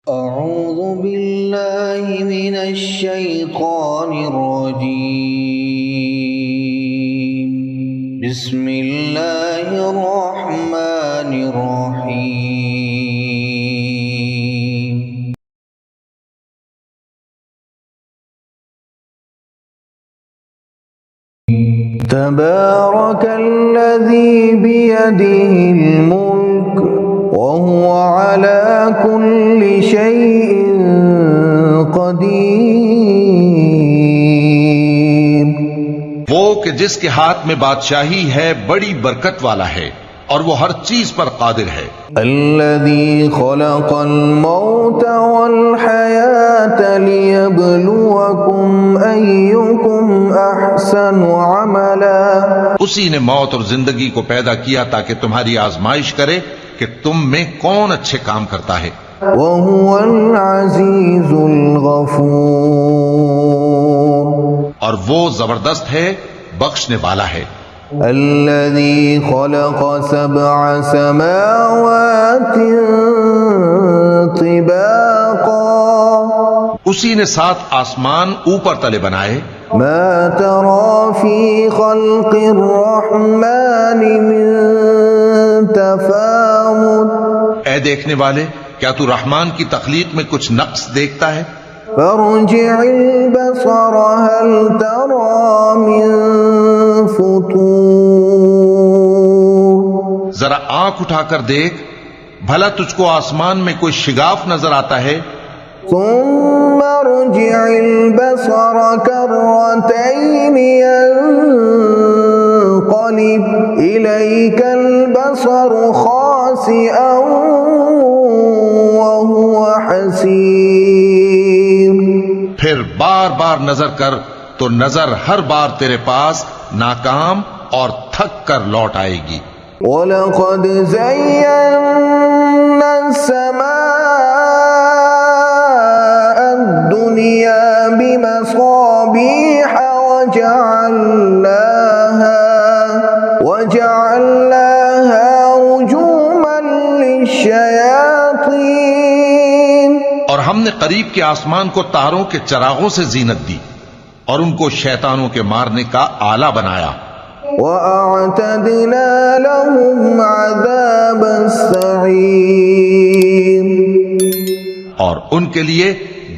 أعوذ بالله من الشيطان الرجيم. بسم الله الرحمن الرحيم. تبارك الذي بيده الملك وهو على كل شيء قدیر. وہ کہ جس کے ہاتھ میں بادشاہی ہے بڑی برکت والا ہے اور وہ ہر چیز پر قادر ہے. الذي خلق الموت والحياة ليبلوكم أيكم أحسن عملا. اسی نے موت اور زندگی کو پیدا کیا تاکہ تمہاری آزمائش کرے کہ تم میں کون اچھے کام کرتا ہے. وهو العزيز الغفور. اور وہ زبردست ہے، بخشنے والا ہے. الذي خلق سبع سماوات طباقا. اسی نے 7 آسمان اوپر تلے بنائے. ما ترى في خلق الرحمن من تفاوت. اے دیکھنے والے، کیا تو رحمان کی تخلیق میں کچھ نقص دیکھتا ہے؟ فارجع البصر هل ترى من فطور. ذرا آنکھ اٹھا کر دیکھ، بھلا تجھ کو آسمان میں کوئی شگاف نظر آتا ہے؟ ثم ارجع البصر كرتين ينقلب إليك البصر خاسئا وهو حسير. پھر بار بار نظر کر تو نظر ہر بار تیرے پاس ناکام اور تھک کر لوٹ آئے گی. وَلَقَدْ زَيَّنَّا السَّمَاءَ الدُّنْيَا بِمَصَابِيحَ وَجَعَلْنَاهَا رُجُومًا لِلشَّيَاطِينِ. اور ہم نے قریب کے آسمان کو تاروں کے چراغوں سے زینت دی اور ان کو شیطانوں کے مارنے کا آلہ بنایا. وَأَعْتَدْنَا لَهُمْ عَذَابَ السَّعِيرِ. اور ان کے لیے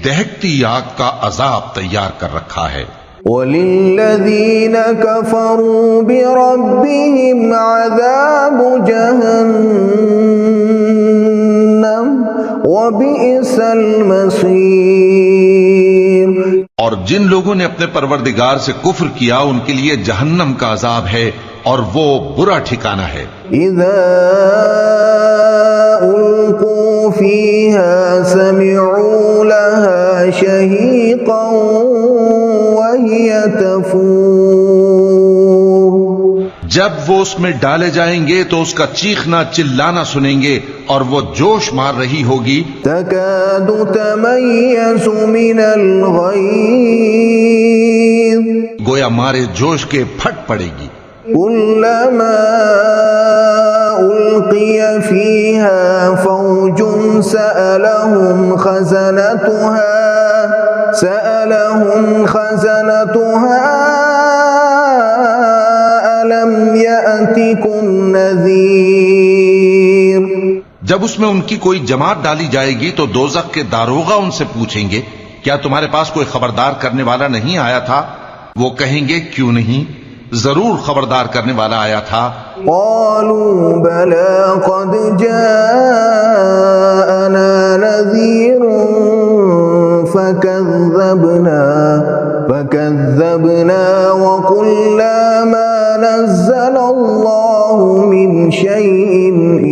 دہکتی آگ کا عذاب تیار کر رکھا ہے. وَلِلَّذِينَ كَفَرُوا بِرَبِّهِمْ عَذَابُ جَهَنَّمَ وَبِئْسَ الْمَصِيرُ. اور جن لوگوں نے اپنے پروردگار سے کفر کیا ان کے لیے جہنم کا عذاب ہے اور وہ برا ٹھکانہ ہے. اذا القوا فيها سمعوا لها شهيقا وهي تفور. جب وہ اس میں ڈالے جائیں گے تو اس کا چیخنا چلانا سنیں گے اور وہ جوش مار رہی ہوگی. تكاد تميز من الغيظ. گویا مارے جوش کے پھٹ پڑے گی. كلما ألقي فيها فوج سألهم خزنتها ألم يأتكم نذير. جب اس میں ان کی کوئی جماعت ڈالی جائے گی تو دوزخ کے داروغہ ان سے پوچھیں گے کیا تمہارے پاس کوئی خبردار کرنے والا نہیں آیا تھا؟ وہ کہیں گے کیوں نہیں، ضرور خبردار کرنے والا آیا تھا. قالوا بلى قد جاءنا نذير فكذبنا وقلنا ما نزل الله من شيء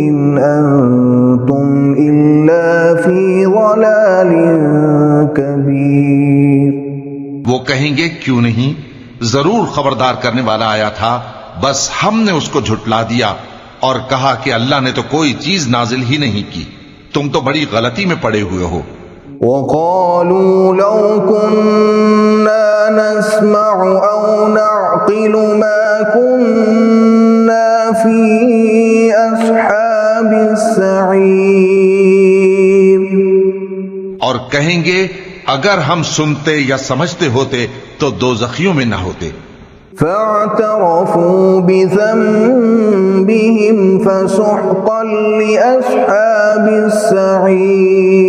إن أنتم إلا في ضلال كبير. وہ کہیں گے کیوں نہیں، ضرور خبردار کرنے والا آیا تھا، بس ہم نے اس کو جھٹلا دیا اور کہا کہ اللہ نے تو کوئی چیز نازل ہی نہیں کی، تم تو بڑی غلطی میں پڑے ہوئے ہو. وقالوا لو كنا نسمع أو نعقل ما كنا في أصحاب السعير. اور کہیں گے اگر ہم سنتے یا سمجھتے ہوتے تو دوزخیوں میں نہ ہوتے. فاعترفوا بذنبهم فسحقا لأصحاب السعير.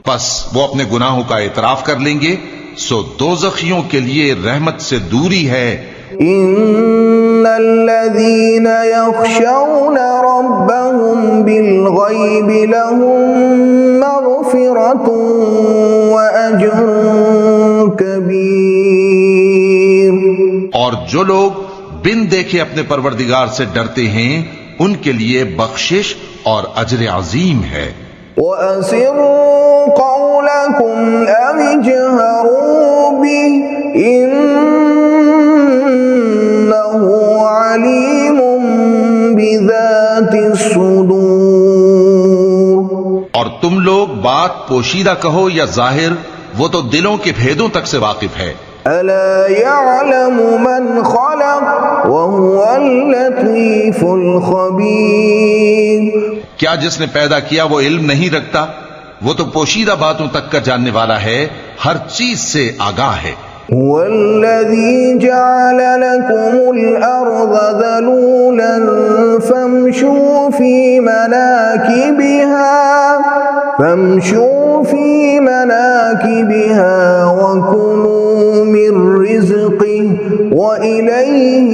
بس وہ اپنے گناہوں کا اعتراف کر لیں گے سو دوزخیوں کے لیے رحمت سے دوری ہے. ان الذين يخشون ربهم بالغيب لهم مغفرة واجر كبير. اور جو لوگ بن دیکھے اپنے پروردگار سے ڈرتے ہیں ان کے لیے بخشش اور اجر عظیم ہے. وَأَسِرُّوا قَوْلَكُمْ أَوِ اجْهَرُوا بِهِ إِنَّهُ عَلِيمٌ بِذَاتِ الصُّدُورِ. اور تم لوگ بات پوشیدہ کہو یا ظاہر وہ تو دلوں کے بھیدوں تک سے واقف ہے. أَلَا يَعْلَمُ مَنْ خَلَقَ وَهُوَ اللَّطِيفُ الْخَبِيرُ. کیا جس نے پیدا کیا وہ علم نہیں رکھتا؟ وہ تو پوشیدہ باتوں تک کا جاننے والا ہے، ہر چیز سے آگاہ ہے. هو الذي جعل لكم الأرض ذلولا فامشوا في مناكبها وكلوا من رزقه وإليه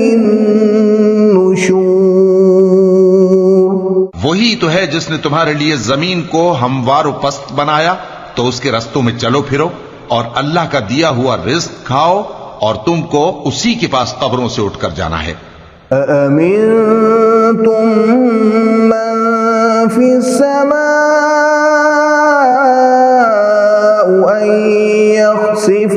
النشور. وہی تو ہے جس نے تمہارے لیے زمین کو ہموار و پست بنایا تو اس کے رستوں میں چلو پھرو اور اللہ کا دیا ہوا رزق کھاؤ اور تم کو اسی کے پاس قبروں سے اٹھ کر جانا ہے. أَأَمِنتُم مَّن فِي السَّمَاءِ أَن يَخْسِفَ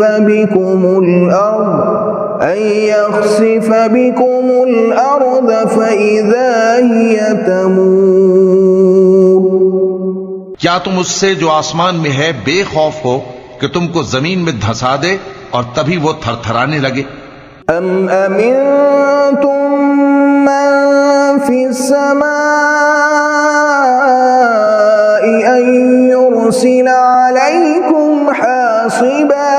بِكُمُ الْأَرْضَ فَإِذَا هِيَ تَمُورُ. کیا تم اس سے جو آسمان میں ہے بے خوف ہو کہ تم کو زمین میں دھسا دے اور تبھی وہ تھر تھرانے لگے؟ أَمْ أَمِنتُم مَّن فِي السَّمَاءِ أَن يُرْسِلَ عَلَيْكُمْ حَاصِبًا.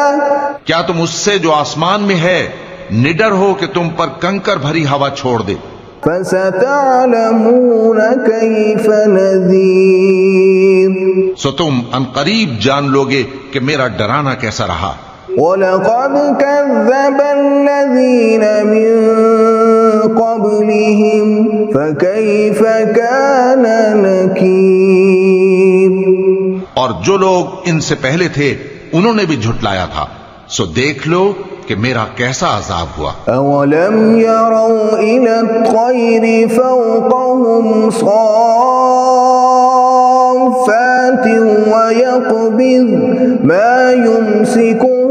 کیا تم اس سے جو آسمان میں ہے نڈر ہو کہ تم پر کنکر بھری ہوا چھوڑ دے؟ فَسَتَعْلَمُونَ كَيْفَ نَذِيرِ. سو تم ان قریب جان لوگے کہ میرا ڈرانا کیسا رہا. وَلَقَدْ كَذَّبَ الَّذِينَ مِن قَبْلِهِمْ فَكَيْفَ كَانَ نَكِيرِ. اور جو لوگ ان سے پہلے تھے انہوں نے بھی جھٹلایا تھا، سو دیکھ لو کہ میرا کیسا عذاب ہوا. أَوَلَمْ يَرَوْا إِلَى الطَّيْرِ فَوْقَهُمْ صَافَّاتٍ وَيَقْبِضْنَ مَا يُمْسِكُهُنَّ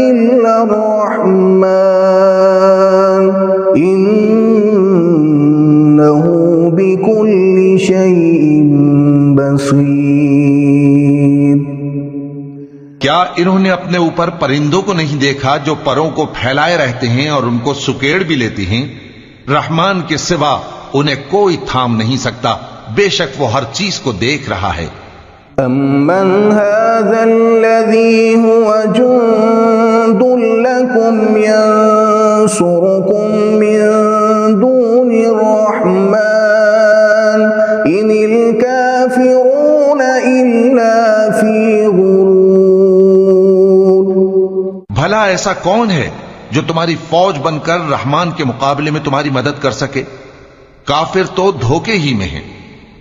إِلَّا الرَّحْمَنُ إِنَّهُ بِكُلِّ شَيْءٍ بَصِيرٌ. کیا انہوں نے اپنے اوپر پرندوں کو نہیں دیکھا جو پروں کو پھیلائے رہتے ہیں اور ان کو سکیڑ بھی لیتی ہیں؟ رحمان کے سوا انہیں کوئی تھام نہیں سکتا، بے شک وہ ہر چیز کو دیکھ رہا ہے. أَمَّنْ هَذَا الَّذِي هُوَ جُندٌ لَكُمْ يَنصُرُكُم مِّن دُونِ الرَّحْمَنِ إِنِ الْكَافِرُونَ إِلَّا فِي غُرُورٍ. بھلا ایسا کون ہے جو تمہاری فوج بن کر رحمان کے مقابلے میں تمہاری مدد کر سکے؟ کافر تو دھوکے ہی میں ہیں.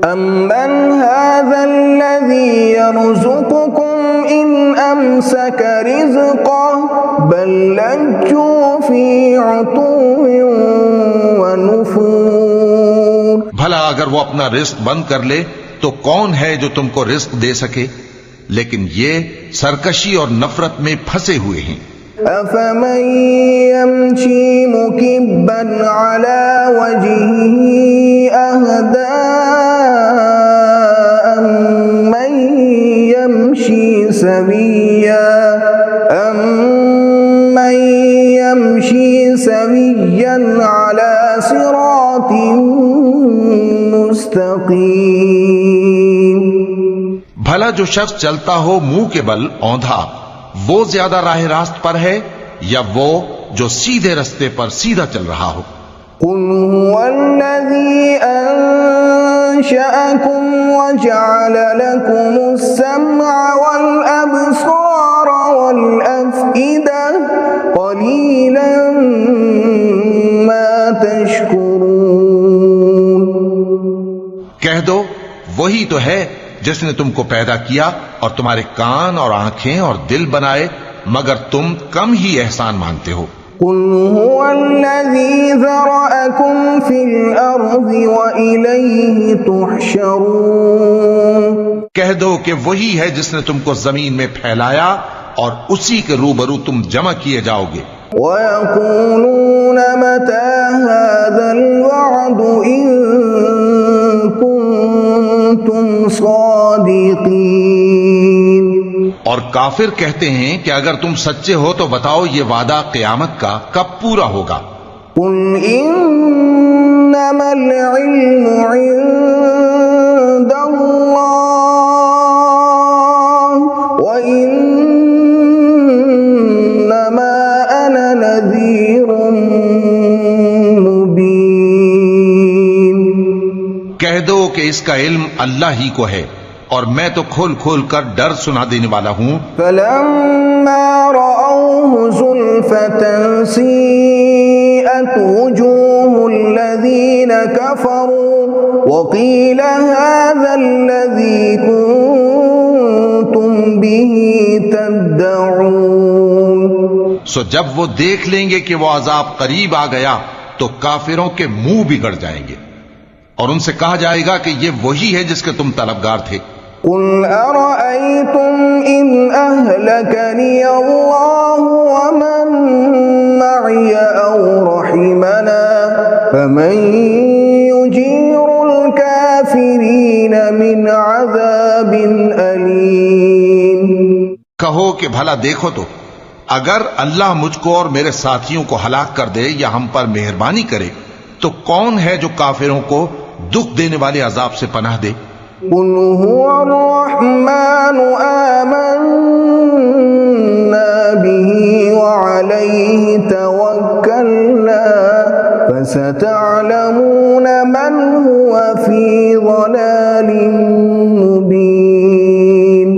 أَمَّنْ هَذَا الَّذِي يَرْزُقُكُمْ إِنْ أَمْسَكَ رِزْقَهُ بَل لَّجُّوا فِي عُتُوٍّ وَنُفُورٍ. بھلا اگر وہ اپنا رزق بند کر لے تو کون ہے جو تم کو رزق دے سکے؟ لیکن یہ سرکشی اور نفرت میں پھنسے ہوئے ہیں. أَفَمَن يَمْشِي مُكِبًّا عَلَى وَجْهِهِ أَهْدَىٰ أَمَّن يَمْشِي سَوِيًّا عَلَى صِرَاطٍ مُّسْتَقِيمٍ. بھلا جو شخص چلتا ہو منہ کے بل اوندھا وہ زیادہ راہ راست پر ہے یا وہ جو سیدھے رستے پر سیدھا چل رہا ہو؟ قل هو الذي أنشأكم وجعل لكم السمع والأبصار والأفئدة قليلا ما تشكرون۔ کہہ دو وہی تو ہے جس نے تم کو پیدا کیا اور تمہارے کان اور آنکھیں اور دل بنائے، مگر تم کم ہی احسان مانتے ہو۔ قل هو الذي ذرأكم في الأرض وإليه تحشرون۔ کہہ دو کہ وہی ہے جس نے تم کو زمین میں پھیلایا اور اسی کے روبرو تم جمع کیے جاؤ گے۔ وَيَقُولُونَ مَتَى هَذَا الْوَعْدُ إِن كُنتُمْ صَادِقِينَ۔ اور کافر کہتے ہیں کہ اگر تم سچے ہو تو بتاؤ یہ وعدہ قیامت کا کب پورا ہوگا؟ قُلْ إِنَّمَا الْعِلْمُ عِندَ اللَّهِ وَإِنَّمَا أَنَا نَذِيرٌ مُبِينٌ۔ کہہ دو کہ اس کا علم اللہ ہی کو ہے اور میں تو کھول کھول کر ڈر سنا دینے والا ہوں۔ فَلَمَّا رَأَوْهُ زُلْفَةً سِيئَتْ وُجُوهُ الَّذِينَ كَفَرُوا وَقِيلَ هَذَا الَّذِي كُنتُمْ بِهِ تَدَّعُونَ۔ سو جب وہ دیکھ لیں گے کہ وہ عذاب قریب آ گیا تو کافروں کے منہ بگڑ جائیں گے اور ان سے کہا جائے گا کہ یہ وہی ہے جس کے تم طلبگار تھے۔ قُلْ أَرَأَيْتُمْ إِنْ أَهْلَكَنِيَ اللَّهُ وَمَن مَّعِيَ أَوْ رَحِمَنَا فَمَن يُجِيرُ الْكَافِرِينَ مِنْ عَذَابٍ أَلِيمٍ۔ کہو کہ بھلا دیکھو تو اگر اللہ مجھ کو اور میرے ساتھیوں کو ہلاک کر دے یا ہم پر مہربانی کرے تو کون ہے جو کافروں کو دکھ دینے والے عذاب سے پناہ دے؟ قُلْ هُوَ الرَّحْمَنُ آمَنَّا بِهِ وَعَلَيْهِ تَوَكَّلْنَا فَسَتَعْلَمُونَ مَنْ هُوَ فِي ضَلَالٍ مُبِينٍ۔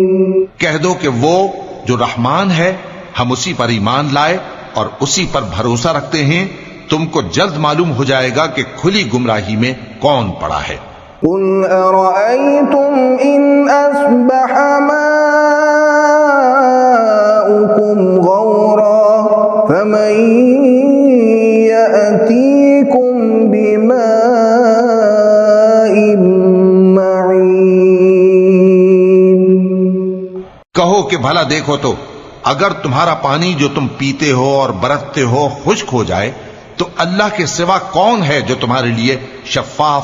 کہہ دو کہ وہ جو رحمان ہے ہم اسی پر ایمان لائے اور اسی پر بھروسہ رکھتے ہیں، تم کو جلد معلوم ہو جائے گا کہ کھلی گمراہی میں کون پڑا ہے۔ قُلْ أَرَأَيْتُمْ إِنْ أَصْبَحَ مَاؤُكُمْ غَوْرًا فَمَن يَأْتِيكُم بِمَاءٍ مَّعِينٍ۔ کہو کہ بھلا دیکھو تو اگر تمہارا پانی جو تم پیتے ہو اور برتتے ہو خشک ہو جائے تو اللہ کے سوا کون ہے جو تمہارے لیے شفاف